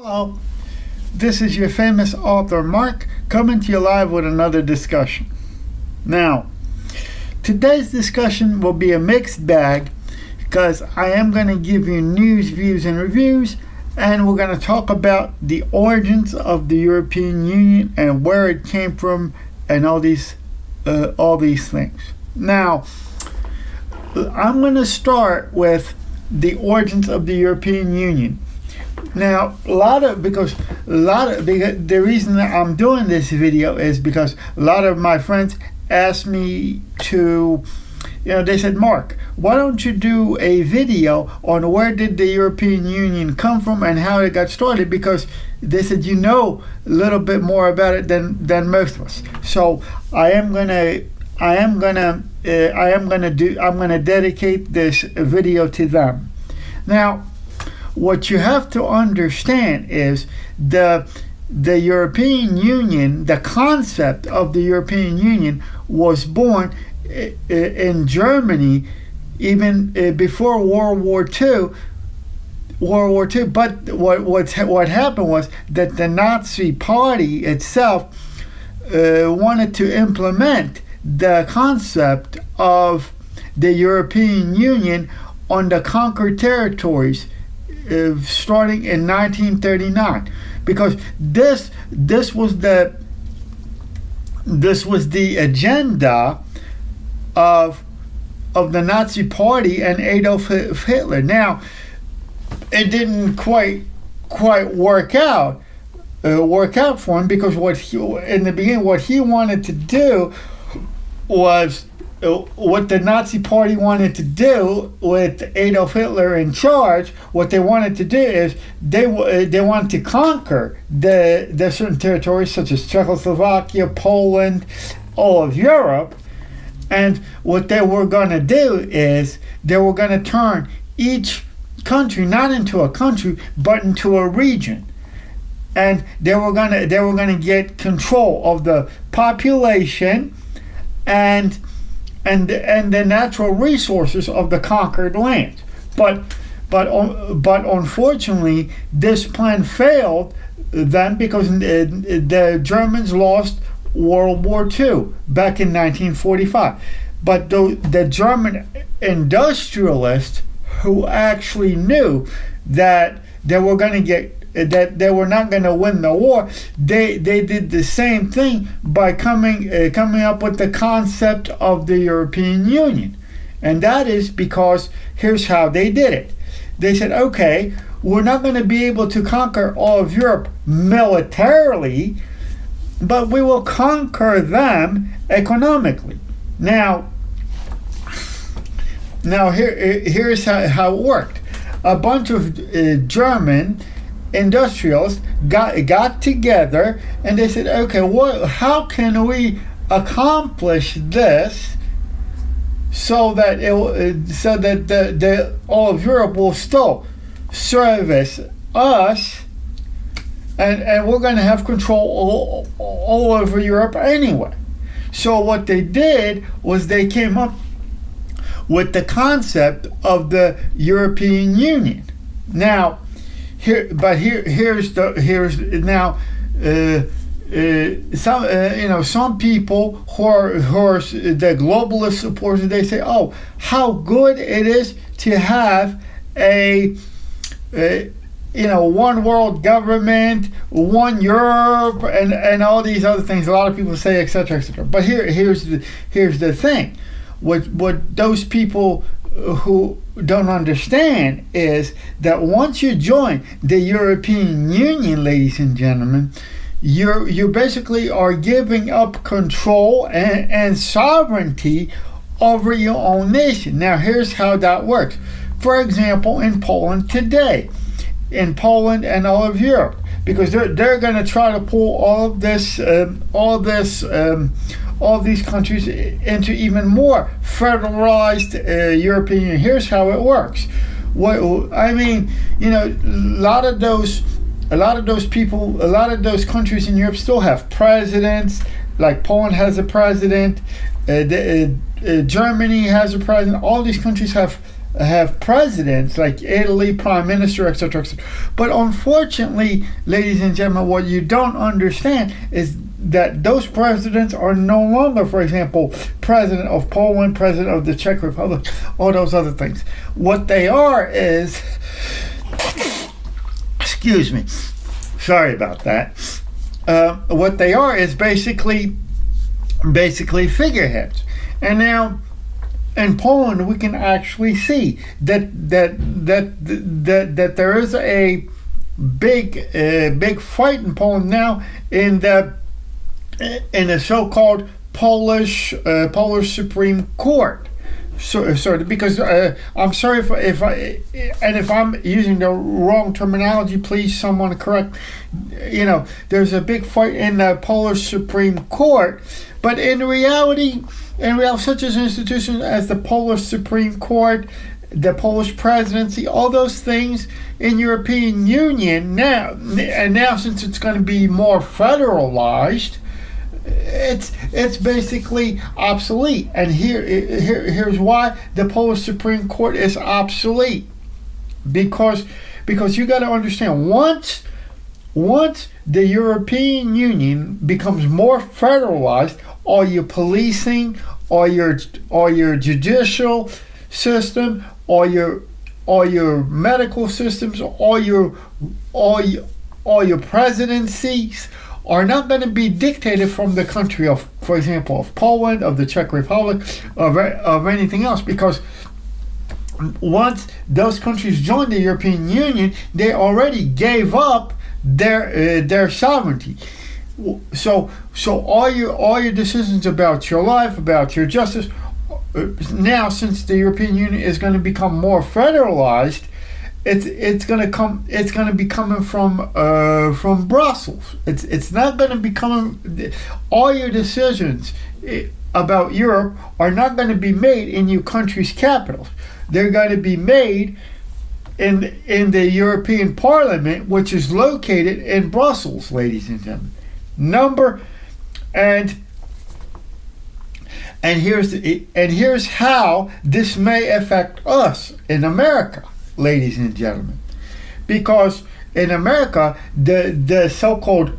Hello, this is your famous author Mark coming to you live with another discussion. Now, today's discussion will be a mixed bag because I am going to give you news, views, and reviews, and we're going to talk about the origins of the European Union and where it came from and all these things. Now, I'm going to start with the origins of the European Union. Now, the reason that I'm doing this video is because a lot of my friends asked me to, they said, Mark, why don't you do a video on where did the European Union come from and how it got started? Because they said you know a little bit more about it than most of us. So I'm gonna dedicate this video to them. Now, what you have to understand is the European Union, the concept of the European Union was born in Germany even before World War II. But what happened was that the Nazi Party itself wanted to implement the concept of the European Union on the conquered territories starting in 1939, because this was the agenda of the Nazi Party and Adolf Hitler. Now, it didn't quite work out for him, because what he wanted to do was what the Nazi Party wanted to do with Adolf Hitler in charge. What they wanted to do is they wanted to conquer the certain territories such as Czechoslovakia, Poland, all of Europe. And what they were going to do is they were going to turn each country not into a country but into a region. And they were going to get control of the population and the natural resources of the conquered land. But unfortunately, this plan failed then, because the Germans lost World War II back in 1945. But the German industrialists, who actually knew that they were not going to win the war, they did the same thing by coming up with the concept of the European Union. And that is because here's how they did it. They said, okay, we're not going to be able to conquer all of Europe militarily, but we will conquer them economically. Now here's how it worked. A bunch of German industrialists got together and they said, okay, how can we accomplish this so that all of Europe will still service us, and we're going to have control all over Europe anyway. So what they did was they came up with the concept of the European Union. Now, some people who are the globalist supporters, they say, oh, how good it is to have a one world government, one Europe, and all these other things. A lot of people say, etc., etc. But here's the thing. What those people who don't understand is that once you join the European Union, ladies and gentlemen, you basically are giving up control and sovereignty over your own nation. Now, here's how that works. For example, in Poland today, in Poland and all of Europe, because they're going to try to pull all these countries into even more federalized European Union. Here's how it works. A lot of those countries in Europe still have presidents. Like Poland has a president, Germany has a president. All these countries have have presidents like Italy, prime minister, etc., etc. But unfortunately, ladies and gentlemen, what you don't understand is that those presidents are no longer, for example, president of Poland, president of the Czech Republic, all those other things. What they are is, excuse me, sorry about that. What they are is basically figureheads. And now in Poland, we can actually see that there is a big fight in Poland now in the so-called Polish Supreme Court. So because I'm sorry if I'm using the wrong terminology, please someone correct. There's a big fight in the Polish Supreme Court, but in reality, such as institutions as the Polish Supreme Court, the Polish presidency, all those things in European Union now since it's going to be more federalized, it's basically obsolete. And here's why the Polish Supreme Court is obsolete. Because you got to understand, once the European Union becomes more federalized, all your policing, all your judicial system, all your medical systems, all your presidencies are not going to be dictated from the country of, for example, of Poland, of the Czech Republic, of anything else, because once those countries joined the European Union, they already gave up their sovereignty. So all your decisions about your life, about your justice, now since the European Union is going to become more federalized, it's going to be coming from Brussels. It's not going to be coming. All your decisions about Europe are not going to be made in your country's capitals. They're going to be made in the European Parliament, which is located in Brussels, ladies and gentlemen. And here's how this may affect us in America, ladies and gentlemen, because in America the so-called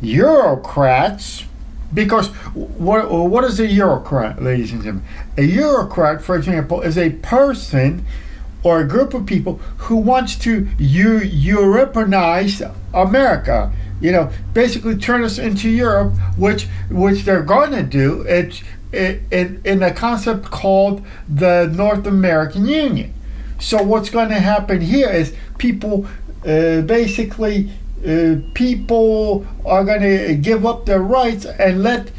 Eurocrats, because what is a Eurocrat, ladies and gentlemen? A Eurocrat, for example, is a person or a group of people who wants to Europeanize America. Basically turn us into Europe, which they're going to do. It's in a concept called the North American Union. So what's going to happen here is people are going to give up their rights and let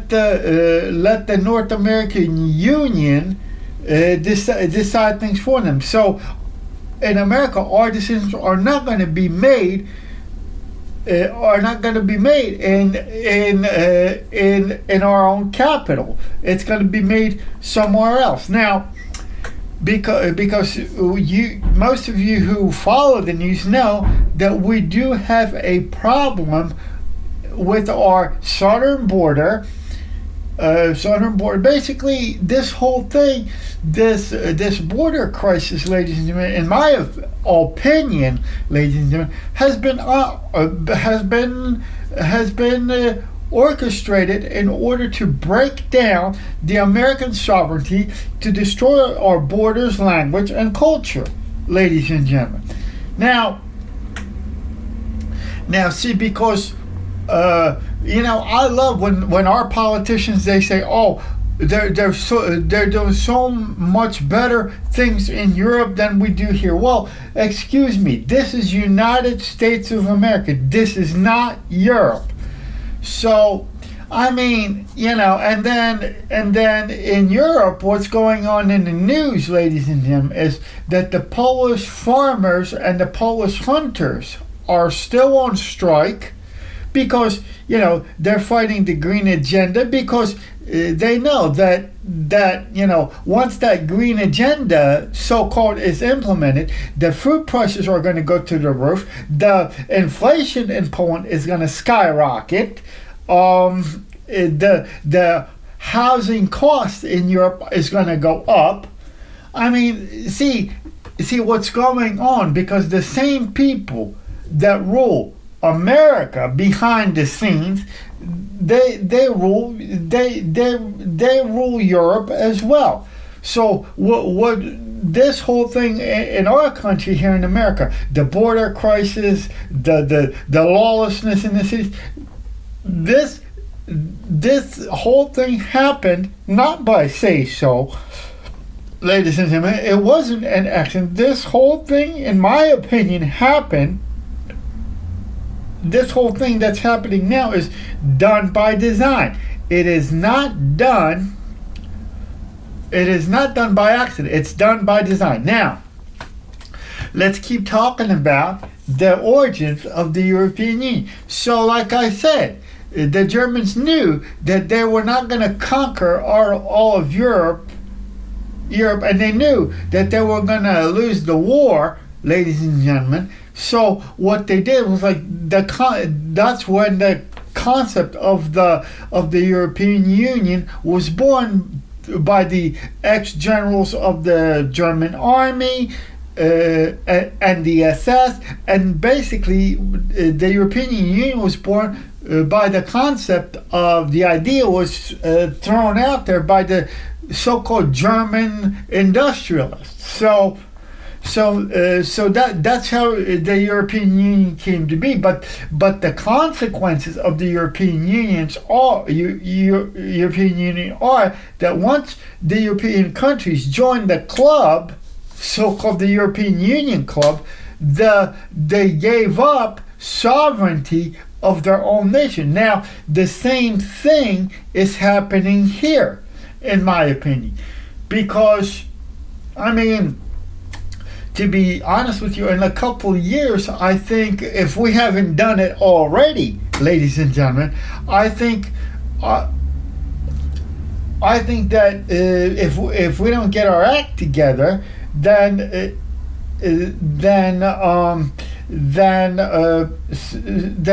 the North American Union decide things for them. So in America, our decisions are not going to be made. In our own capital. It's going to be made somewhere else. Now, because most of you who follow the news know that we do have a problem with our southern border. Basically, this whole thing, this border crisis, ladies and gentlemen, in my opinion, ladies and gentlemen, has been orchestrated in order to break down the American sovereignty, to destroy our borders, language, and culture, ladies and gentlemen. Now, see, because I love when our politicians, they say, "Oh, they're doing so much better things in Europe than we do here." Well, excuse me, this is United States of America. This is not Europe. So, I mean, and then in Europe, what's going on in the news, ladies and gentlemen, is that the Polish farmers and the Polish hunters are still on strike, because they're fighting the green agenda, because they know that once that green agenda so-called is implemented, the food prices are going to go to the roof, the inflation in Poland is going to skyrocket, the housing cost in Europe is going to go up, I mean, see what's going on, because the same people that rule America behind the scenes, they rule Europe as well. So what this whole thing in our country here in America, the border crisis, the lawlessness in the cities, this whole thing happened not by say so, ladies and gentlemen. It wasn't an accident. This whole thing, in my opinion, happened. This whole thing that's happening now is done by design. It is not done. It is not done by accident. It's done by design. Now, let's keep talking about the origins of the European Union. So, like I said, the Germans knew that they were not going to conquer all of Europe, and they knew that they were going to lose the war, ladies and gentlemen. So what they did was that's when the concept of the European Union was born by the ex-generals of the German army and the SS, and basically the European Union was born by the concept of, the idea was thrown out there by the so-called German industrialists. So that's how the European Union came to be. But the consequences of the European Union are that once the European countries joined the club, so-called the European Union club, they gave up sovereignty of their own nation. Now, the same thing is happening here, in my opinion, because, I mean, to be honest with you, in a couple of years, I think, if we haven't done it already, ladies and gentlemen, I think that if we don't get our act together, then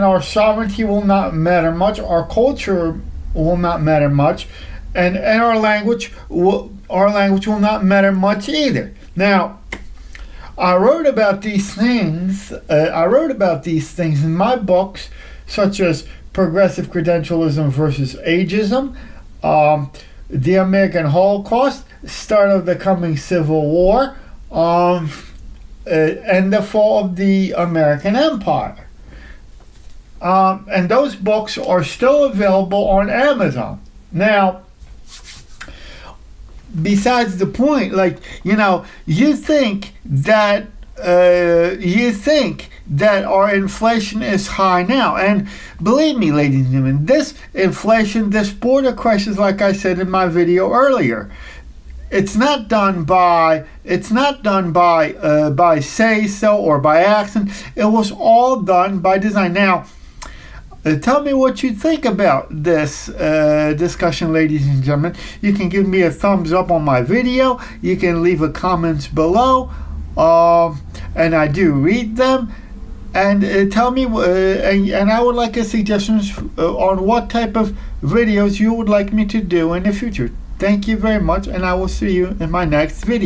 our sovereignty will not matter much, our culture will not matter much, and our language will not matter much either. Now, I wrote about these things in my books, such as Progressive Credentialism versus Ageism, The American Holocaust, Start of the Coming Civil War, and the Fall of the American Empire. And those books are still available on Amazon. Now, besides the point, you think that our inflation is high now, and believe me, ladies and gentlemen, this inflation, this border crisis, like I said in my video earlier, it's not done by say so or by accident. It was all done by design. Now, tell me what you think about this discussion, ladies and gentlemen. You can give me a thumbs up on my video. You can leave a comments below, and I do read them. And tell me, and I would like a suggestions on what type of videos you would like me to do in the future. Thank you very much, and I will see you in my next video.